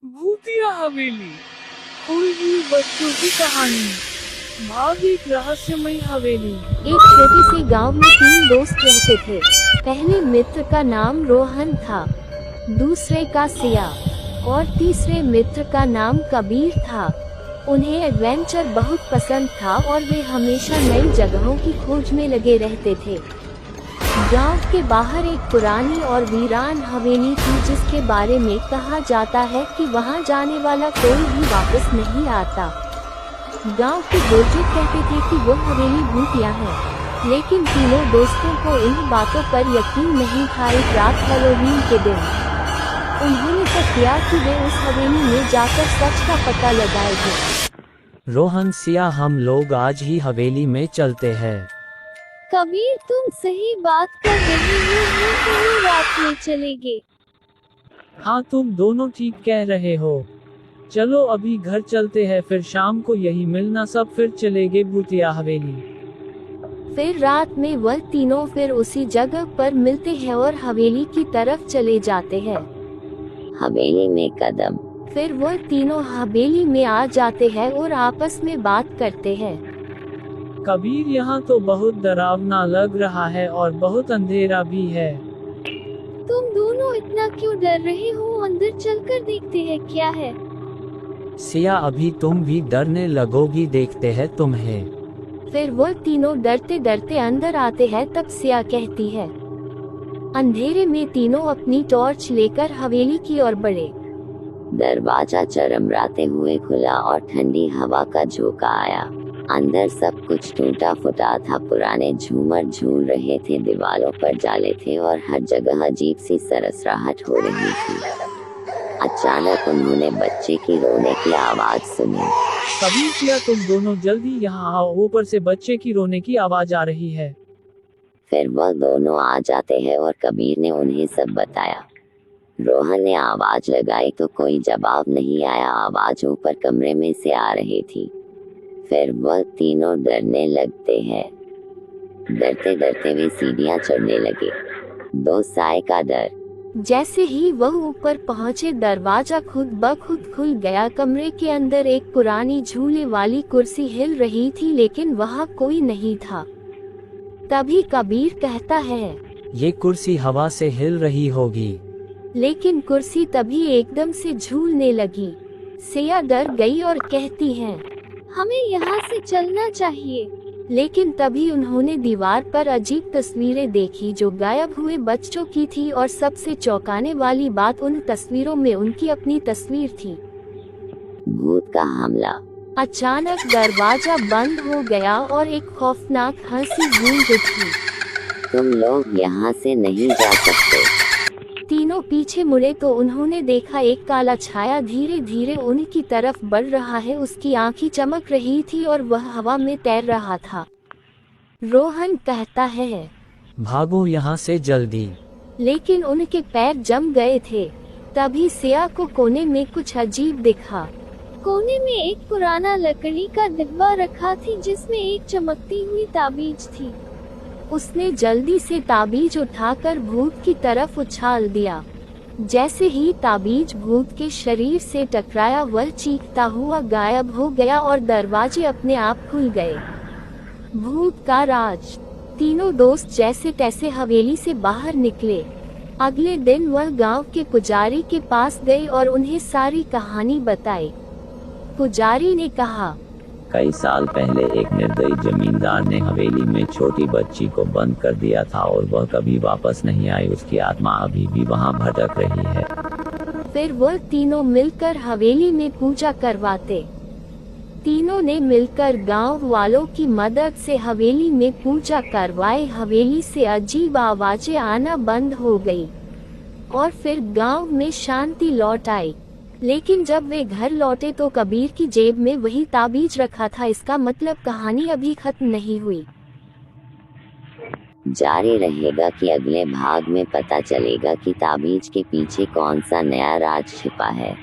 भूतिया हवेली, खोई हुई बच्चों की कहानी। भाग एक रहस्यमयी हवेली। एक छोटे से गांव में 3 दोस्त रहते थे। पहले मित्र का नाम रोहन था, दूसरे का सिया और तीसरे मित्र का नाम कबीर था। उन्हें एडवेंचर बहुत पसंद था और वे हमेशा नई जगहों की खोज में लगे रहते थे। गांव के बाहर एक पुरानी और वीरान हवेली थी जिसके बारे में कहा जाता है कि वहां जाने वाला कोई भी वापस नहीं आता। गांव के बुजुर्ग कहते थे कि वो हवेली भूतिया है, लेकिन तीनों दोस्तों को इन बातों पर यकीन नहीं था। एक रात हैलोवीन के दिन उन्होंने तय किया कि वे उस हवेली में जाकर सच का पता लगाएंगे। रोहन, सिया, हम लोग आज ही हवेली में चलते हैं। कबीर, तुम सही बात कर रहे हो, हम कल रात में चलेंगे। हाँ, तुम दोनों ठीक कह रहे हो। चलो अभी घर चलते हैं, फिर शाम को यही मिलना, सब फिर चलेंगे भूतिया हवेली। फिर रात में वह तीनों फिर उसी जगह पर मिलते हैं और हवेली की तरफ चले जाते हैं। हवेली में कदम। फिर वह तीनों हवेली में आ जाते हैं और आपस में बात करते हैं। कबीर, यहाँ तो बहुत डरावना लग रहा है और बहुत अंधेरा भी है। तुम दोनों इतना क्यों डर रहे हो? अंदर चलकर देखते हैं क्या है। सिया, अभी तुम भी डरने लगोगी, देखते हैं तुम्हें। फिर वो तीनों डरते डरते अंदर आते हैं। तब सिया कहती है। अंधेरे में तीनों अपनी टॉर्च लेकर हवेली की ओर बढ़े। दरवाजा चरमराते हुए खुला और ठंडी हवा का झोंका आया। अंदर सब कुछ टूटा फुटा था। पुराने झूमर झूल रहे थे, दीवारों पर जाले थे और हर जगह अजीब सी सरसराहट हो रही थी। अचानक उन्होंने बच्चे की रोने की आवाज सुनी। कबीर, सिया, तुम दोनों जल्दी यहाँ आओ, ऊपर से बच्चे की रोने की आवाज आ रही है। फिर वह दोनों आ जाते हैं और कबीर ने उन्हें सब बताया। रोहन ने आवाज लगाई तो कोई जवाब नहीं आया। आवाज ऊपर कमरे में से आ रही थी। फिर वह तीनों डरने लगते हैं। डरते डरते वे सीढ़ियां चढ़ने लगे। 2 साए का डर। जैसे ही वह ऊपर पहुंचे, दरवाजा खुद ब खुद खुल गया। कमरे के अंदर एक पुरानी झूले वाली कुर्सी हिल रही थी, लेकिन वहां कोई नहीं था। तभी कबीर कहता है, ये कुर्सी हवा से हिल रही होगी। लेकिन कुर्सी तभी एकदम से झूलने लगी। सिया डर गई और कहती है, हमें यहाँ से चलना चाहिए। लेकिन तभी उन्होंने दीवार पर अजीब तस्वीरें देखी जो गायब हुए बच्चों की थी, और सबसे चौंकाने वाली बात, उन तस्वीरों में उनकी अपनी तस्वीर थी। भूत का हमला। अचानक दरवाजा बंद हो गया और एक खौफनाक हंसी गूंज उठी। तुम लोग यहाँ से नहीं जा सकते। तीनों पीछे मुड़े तो उन्होंने देखा एक काला छाया धीरे धीरे उनकी तरफ बढ़ रहा है। उसकी आंखें चमक रही थी और वह हवा में तैर रहा था। रोहन कहता है, भागो यहाँ से जल्दी। लेकिन उनके पैर जम गए थे। तभी सिया को कोने में कुछ अजीब दिखा। कोने में एक पुराना लकड़ी का डिब्बा रखा थी जिसमें एक चमकती हुई ताबीज थी। उसने जल्दी से ताबीज उठाकर भूत की तरफ उछाल दिया। जैसे ही ताबीज भूत के शरीर से टकराया, वह चीखता हुआ गायब हो गया और दरवाजे अपने आप खुल गए। भूत का राज। तीनों दोस्त जैसे तैसे हवेली से बाहर निकले। अगले दिन वह गांव के पुजारी के पास गए और उन्हें सारी कहानी बताई। पुजारी ने कहा, कई साल पहले एक निर्दयी जमींदार ने हवेली में छोटी बच्ची को बंद कर दिया था और वह कभी वापस नहीं आई। उसकी आत्मा अभी भी वहां भटक रही है। फिर वह तीनों मिलकर हवेली में पूजा करवाते। तीनों ने मिलकर गांव वालों की मदद से हवेली में पूजा करवाए। हवेली से अजीब आवाजें आना बंद हो गई और फिर गांव में शांति लौट आई। लेकिन जब वे घर लौटे तो कबीर की जेब में वही ताबीज रखा था। इसका मतलब कहानी अभी खत्म नहीं हुई। जारी रहेगा कि अगले भाग में पता चलेगा कि ताबीज के पीछे कौन सा नया राज छिपा है।